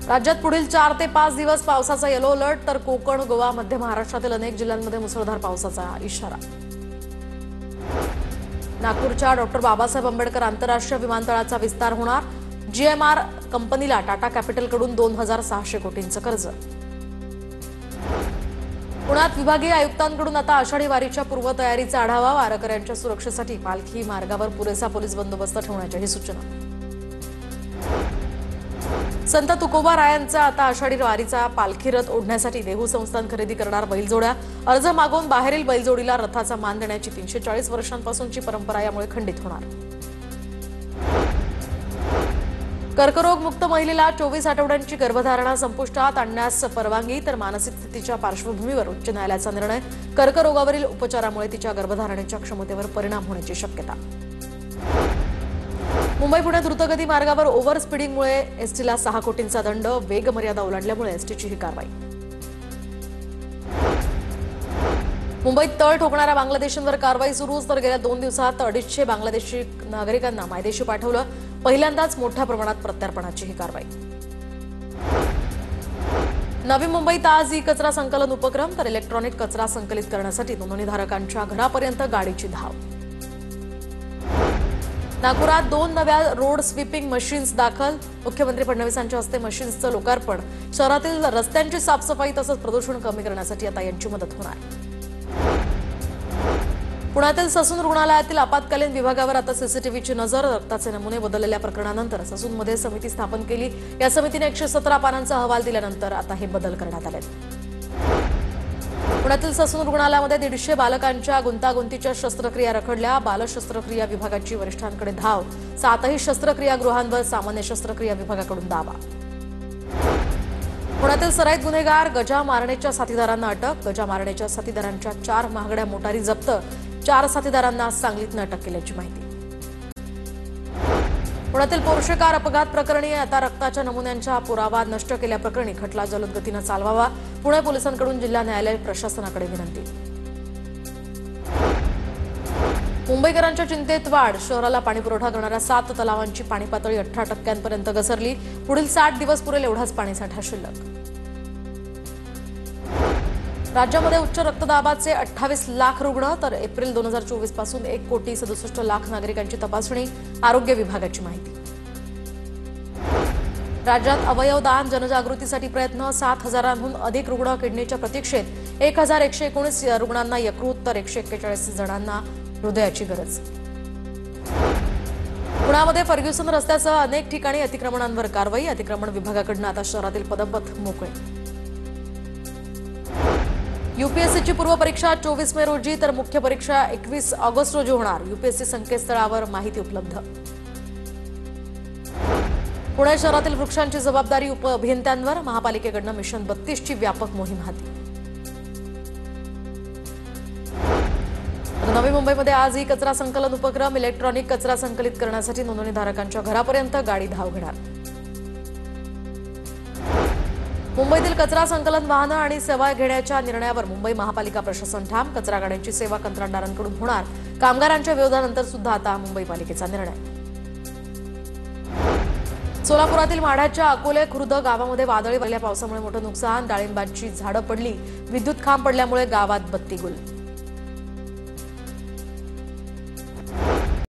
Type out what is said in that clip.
राज्यात पुढील 4 ते 5 दिवस पावसाचा येलो अलर्ट, तर कोकण, गोवा, मध्य महाराष्ट्रातील अनेक जिल्ह्यांमध्ये मुसळधार पावसाचा इशारा। नागपूरच्या डॉक्टर बाबासाहेब आंबेडकर आंतरराष्ट्रीय विमानतळाचा विस्तार होणार। जीएमआर कंपनीला टाटा कॅपिटलकडून 2600 कोटींचं कर्ज। पुण्यात विभागीय आयुक्तांकडून आता आषाढी वारीच्या पूर्वतयारीचा आढावा। वारकऱ्यांच्या सुरक्षेसाठी पालखी मार्गावर पुरेसा पोलीस बंदोबस्त ठेवण्याच्याही सूचना। संत तुकोबारायांचा आता आषाढी वारीचा पालखी रथ ओढण्यासाठी देहू संस्थान खरेदी करणार बैलजोड्या। अर्ज मागून बाहेरील बैलजोडीला रथाचा मान देण्याची 340 वर्षांपासूनची परंपरा यामुळे खंडित होणार। कर्करोग मुक्त महिलेला 24 आठवड्यांची गर्भधारणा संपुष्टात आणण्यास परवानगी, तर मानसिक स्थितीच्या पार्श्वभूमीवर उच्च न्यायालयाचा निर्णय। कर्करोगावरील उपचारामुळे तिच्या गर्भधारणेच्या क्षमतेवर परिणाम होण्याची शक्यता। मुंबई पुणे द्रुतगती मार्गावर ओव्हर स्पीडिंगमुळे एसटीला 6 कोटींचा दंड। वेग मर्यादा ओलांडल्यामुळे एसटीची ही कारवाई। मुंबईत तळ ठोकणाऱ्या बांगलादेशींवर कारवाई सुरू, तर गेल्या 2 दिवसात 250 बांगलादेशी नागरिकांना मायदेशी पाठवलं। पहिल्यांदाच मोठ्या प्रमाणात प्रत्यार्पणाची ही कारवाई। नवी मुंबईत आज ई कचरा संकलन उपक्रम, तर इलेक्ट्रॉनिक कचरा संकलित करण्यासाठी नोंदणीधारकांच्या घरापर्यंत गाडीची धाव। नागपुरात 2 नव्या रोड स्वीपिंग मशीन्स दाखल। मुख्यमंत्री फडणवीसांच्या हस्ते मशीन्सचं लोकार्पण। शहरातील रस्त्यांची साफसफाई तसंच प्रदूषण कमी करण्यासाठी आता यांची मदत होणार। पुण्यातील ससून रुग्णालयातील आपत्कालीन विभागावर आता सीसीटीव्हीची नजर। रक्ताचे नमुने बदललेल्या प्रकरणानंतर ससूनमध्ये समिती स्थापन केली। या समितीने 117 पानांचा अहवाल दिल्यानंतर आता हे बदल करण्यात आले। पुण्यातील ससून रुग्णालयामध्ये 150 बालकांच्या गुंतागुंतीच्या शस्त्रक्रिया रखडल्या। बालशस्त्रक्रिया विभागाची वरिष्ठांकडे धाव। 7ही शस्त्रक्रियागृहांवर सामान्य शस्त्रक्रिया विभागाकडून दावा। पुण्यातील सराईत गुन्हेगार गजा मारणेच्या साथीदारांना अटक। गजा मारणेच्या साथीदारांच्या 4 महागड्या मोटारी जप्त। 4 साथीदारांना सांगलीतून अटक केल्याची माहिती। पुण्यातील पोर्शे कार अपघात प्रकरणी आता रक्ताच्या नमुन्यांच्या पुरावा नष्ट केल्याप्रकरणी खटला जलद गतीनं चालवावा। पुणे पोलिसांकडून जिल्हा न्यायालय प्रशासनाकडे विनंती। मुंबईकरांच्या चिंतेत वाढ। शहराला पाणीपुरवठा करणाऱ्या 7 तलावांची पाणी पातळी 18% घसरली। पुढील 60 दिवस पुरेल एवढाच पाणीसाठा शिल्लक। राज्यामध्ये उच्च रक्तदाबाचे 28 लाख रुग्ण, तर एप्रिल 2024 पासून 1,67,00,000 नागरिकांची तपासणी। आरोग्य विभागाची माहिती। राज्यात अवयवदान जनजागृतीसाठी प्रयत्न। 7,000हून अधिक रुग्ण किडनीच्या प्रतीक्षेत। 1,119 रुग्णांना यकृत, तर 141 जणांना हृदयाची गरज। पुण्यामध्ये फर्ग्युसन रस्त्यासह अनेक ठिकाणी अतिक्रमणांवर कारवाई। अतिक्रमण विभागाकडून आता शहरातील पदपथ मोकळे। यूपीएससीची पूर्व परीक्षा 24 मे रोजी, तर मुख्य परीक्षा 21 ऑगस्ट रोजी होणार। यूपीएससी संकेतस्थळावर माहिती उपलब्ध। पुणे शहरातील वृक्षांची जबाबदारी उपअभियंत्यांवर। महापालिकेकडून मिशन 32ची व्यापक मोहीम हाती। नवी मुंबईमध्ये आज ई कचरा संकलन उपक्रम। इलेक्ट्रॉनिक कचरा संकलित करण्यासाठी नोंदणीधारकांच्या घरापर्यंत गाडी धाव घेणार। मुंबईतील कचरा संकलन वाहनं आणि सेवा घेण्याच्या निर्णयावर मुंबई महापालिका प्रशासन ठाम। कचरा गाड्यांची सेवा कंत्राटदारांकडून होणार। कामगारांच्या विरोधानंतर सुद्धा आता मुंबई पालिकेचा निर्णय। सोलापुरातील माढ्याच्या अकोले खुर्द गावामध्ये वादळी वाऱ्याच्या पावसामुळे मोठं नुकसान। डाळिंबाची झाडं पडली। विद्युत खांब पडल्यामुळे गावात बत्ती गुल।